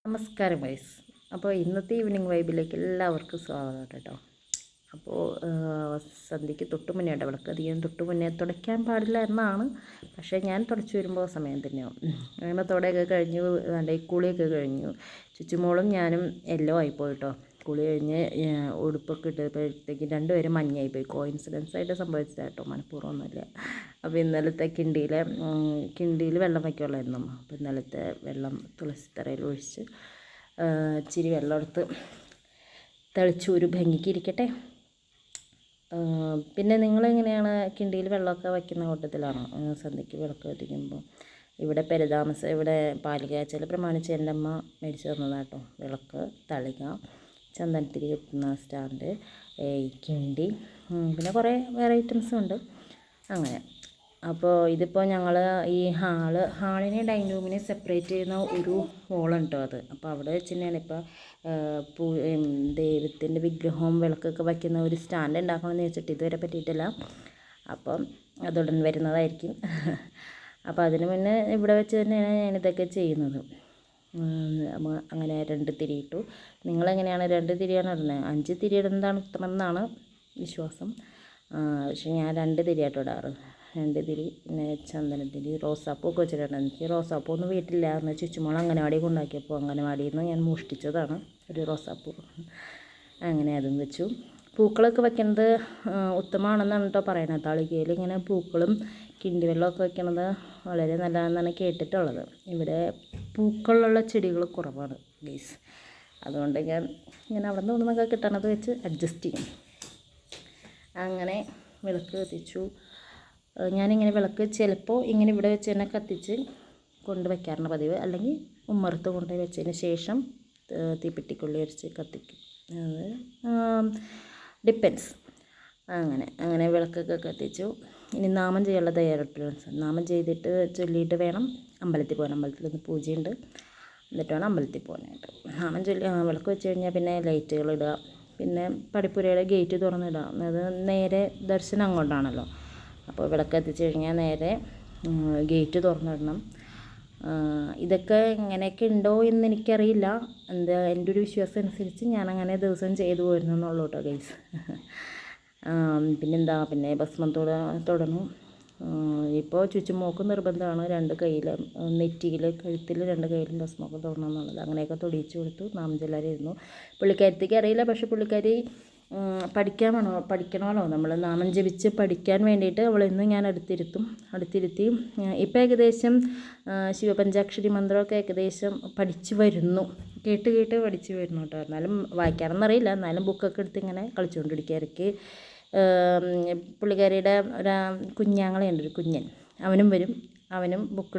നമസ്കാരം ഗൈസ്. അപ്പോൾ ഇന്നത്തെ ഈവനിങ് വൈബിലേക്ക് എല്ലാവർക്കും സ്വാഗതം കേട്ടോ. അപ്പോൾ സന്ധ്യയ്ക്ക് തൊട്ട് മുന്നേ കേട്ടോ, വിളക്ക് അധികം തൊട്ട് മുന്നേ തുടയ്ക്കാൻ പാടില്ല എന്നാണ്. പക്ഷേ ഞാൻ തുടച്ച് വരുമ്പോൾ സമയം തന്നെയാവും. അങ്ങനെ തുടയൊക്കെ കഴിഞ്ഞു, ഈ കുളിയൊക്കെ കഴിഞ്ഞു. ചുറ്റുമോളും ഞാനും എല്ലോ ആയിപ്പോയി കേട്ടോ. കുളി കഴിഞ്ഞ് ഉടുപ്പൊക്കെ ഇട്ടപ്പോഴത്തേക്ക് രണ്ടുപേരും മഞ്ഞായിപ്പോയി. കോയിൻസിഡൻസ് ആയിട്ട് സംഭവിച്ചതാണ് കേട്ടോ, മനഃപൂർവ്വമൊന്നുമില്ല. അപ്പോൾ ഇന്നലത്തെ കിണ്ടിയിൽ വെള്ളം വയ്ക്കുള്ളായിരുന്നു. അപ്പോൾ ഇന്നലത്തെ വെള്ളം തുളസിത്തറയിൽ ഒഴിച്ച് ഇച്ചിരി വെള്ളം എടുത്ത് തെളിച്ച് ഒരു ഭംഗിക്ക് ഇരിക്കട്ടെ. പിന്നെ നിങ്ങളെങ്ങനെയാണ് കിണ്ടിയിൽ വെള്ളമൊക്കെ വയ്ക്കുന്ന കൂട്ടത്തിലാണോ? സന്ധ്യയ്ക്ക് വിളക്ക് കത്തിക്കുമ്പോൾ ഇവിടെ ഇവിടെ പാല് കാച്ചൽ പ്രമാണിച്ച് എൻ്റെ അമ്മ മേടിച്ച് തന്നതാട്ടോ. വിളക്ക്, തളിക, ചന്ദനത്തിരി കെട്ടുന്ന സ്റ്റാൻഡ്, കിണ്ടി, പിന്നെ കുറേ വേറെ ഐറ്റംസും ഉണ്ട്. അങ്ങനെ അപ്പോൾ ഇതിപ്പോൾ ഞങ്ങൾ ഈ ഹാളിനെ ഡൈനിങ് റൂമിനെ സെപ്പറേറ്റ് ചെയ്യുന്ന ഒരു ഹോളുണ്ട് കേട്ടോ അത്. അപ്പോൾ അവിടെ വെച്ച് തന്നെയാണ് ഇപ്പോൾ ദൈവത്തിൻ്റെ വിഗ്രഹവും വിളക്കൊക്കെ വയ്ക്കുന്ന ഒരു സ്റ്റാൻഡ് ഉണ്ടാക്കണമെന്ന് വെച്ചിട്ട് ഇതുവരെ പറ്റിയിട്ടില്ല. അപ്പം അതുടൻ വരുന്നതായിരിക്കും. അപ്പോൾ അതിന് മുന്നേ ഇവിടെ വെച്ച് തന്നെയാണ് ഞാനിതൊക്കെ ചെയ്യുന്നത്. അങ്ങനെ 2 തിരി ഇട്ടു. നിങ്ങളെങ്ങനെയാണ് 2 തിരിയാണ് ഇടുന്നത്? 5 തിരി ഇടുന്നതാണ് ഉത്തമമെന്നാണ് വിശ്വാസം. പക്ഷേ ഞാൻ 2 തിരിയായിട്ട് ഇടാറ്. 2 തിരി, പിന്നെ ചന്ദനത്തിരി, റോസാപ്പൂക്കെ വെച്ചിട്ടുണ്ട്. എനിക്ക് റോസാപ്പൂ ഒന്നും വീട്ടില്ല. എന്ന് ചുറ്റുമോൾ അംഗനവാടി കൊണ്ടാക്കിയപ്പോൾ അംഗനവാടിയിൽ നിന്ന് ഞാൻ മോഷ്ടിച്ചതാണ് ഒരു റോസാപ്പൂ. അങ്ങനെ അതും വെച്ചു. പൂക്കളൊക്കെ വയ്ക്കുന്നത് ഉത്തമമാണെന്നാണ് കേട്ടോ പറയുന്നത്. തളികയിൽ ഇങ്ങനെ പൂക്കളും കിണ്ടി വെള്ളമൊക്കെ വയ്ക്കുന്നത് വളരെ നല്ലതാണെന്നാണ് കേട്ടിട്ടുള്ളത്. ഇവിടെ പൂക്കളുള്ള ചെടികൾ കുറവാണ് ഗൈസ്. അതുകൊണ്ട് ഞാൻ അവിടെ നിന്നൊക്കെ കിട്ടണത് വെച്ച് അഡ്ജസ്റ്റ് ചെയ്യും. അങ്ങനെ വിളക്ക് കത്തിച്ചു. ഞാനിങ്ങനെ വിളക്ക് ചിലപ്പോൾ ഇങ്ങനെ ഇവിടെ വെച്ച് തന്നെ കത്തിച്ച് കൊണ്ട് വയ്ക്കാറുണ്ട് പതിവ്. അല്ലെങ്കിൽ ഉമ്മറത്ത് കൊണ്ടുപോയി വെച്ചതിന് ശേഷം തീപ്പെട്ടിക്കുള്ളി അരിച്ച് കത്തിക്കും. അത് ഡിപ്പെൻസ്. അങ്ങനെ വിളക്കൊക്കെ കത്തിച്ചു. ഇനി നാമം ചെയ്യാനുള്ള തയ്യാറെടുപ്പിലാണ്. നാമം ചെയ്തിട്ട് ചൊല്ലിയിട്ട് വേണം അമ്പലത്തിൽ പോകാൻ. അമ്പലത്തിൽ നിന്ന് പൂജയുണ്ട്, എന്നിട്ട് വേണം അമ്പലത്തിൽ പോകാനായിട്ട്. നാമം ചൊല്ലി വിളക്ക് വെച്ച് കഴിഞ്ഞാൽ പിന്നെ ലൈറ്റുകൾ ഇടുക, പിന്നെ പടിപ്പുരയുടെ ഗേറ്റ് തുറന്നിടുക. അത് നേരെ ദർശനം അങ്ങോട്ടാണല്ലോ. അപ്പോൾ വിളക്ക് എത്തിച്ച് കഴിഞ്ഞാൽ നേരെ ഗേറ്റ് തുറന്നിടണം. ഇതൊക്കെ ഇങ്ങനെയൊക്കെ ഉണ്ടോ എന്ന് എനിക്കറിയില്ല. എൻ്റെ ഒരു വിശ്വാസം അനുസരിച്ച് ഞാനങ്ങനെ ദിവസം ചെയ്തു പോരുന്നെന്നുള്ളൂ കേട്ടോ ഗൈസ്. പിന്നെ ഭസ്മം തൊടണം. ഇപ്പോൾ ചുറ്റുമോക്ക് നിർബന്ധമാണ് 2 കയ്യിലും നെറ്റിയിൽ, കഴുത്തിൽ 2 കയ്യിലും ഭസ്മമൊക്കെ തൊടണം എന്നുള്ളത്. അങ്ങനെയൊക്കെ തൊടിയിച്ച് കൊടുത്തു. നാമഞ്ചൊല്ലാനായിരുന്നു. പുള്ളിക്കാരത്തേക്ക് അറിയില്ല, പക്ഷേ പുള്ളിക്കാരി പഠിക്കണമല്ലോ. നമ്മൾ നാമം ജപിച്ച് പഠിക്കാൻ വേണ്ടിയിട്ട് അവളിന്ന് ഞാൻ അടുത്തിരുത്തി. ഇപ്പോൾ ഏകദേശം ശിവപഞ്ചാക്ഷരി മന്ത്രമൊക്കെ ഏകദേശം പഠിച്ചു വരുന്നു. കേട്ട് പഠിച്ചു വരുന്നു കേട്ടോ. എന്നാലും വായിക്കാറൊന്നറിയില്ല. എന്നാലും ബുക്കൊക്കെ എടുത്ത് ഇങ്ങനെ കളിച്ചുകൊണ്ടിരിക്കുക. ഇടയ്ക്ക് പുള്ളിക്കാരിയുടെ കുഞ്ഞാങ്ങളുണ്ട്, ഒരു കുഞ്ഞൻ. അവനും വരും. അവനും ബുക്ക്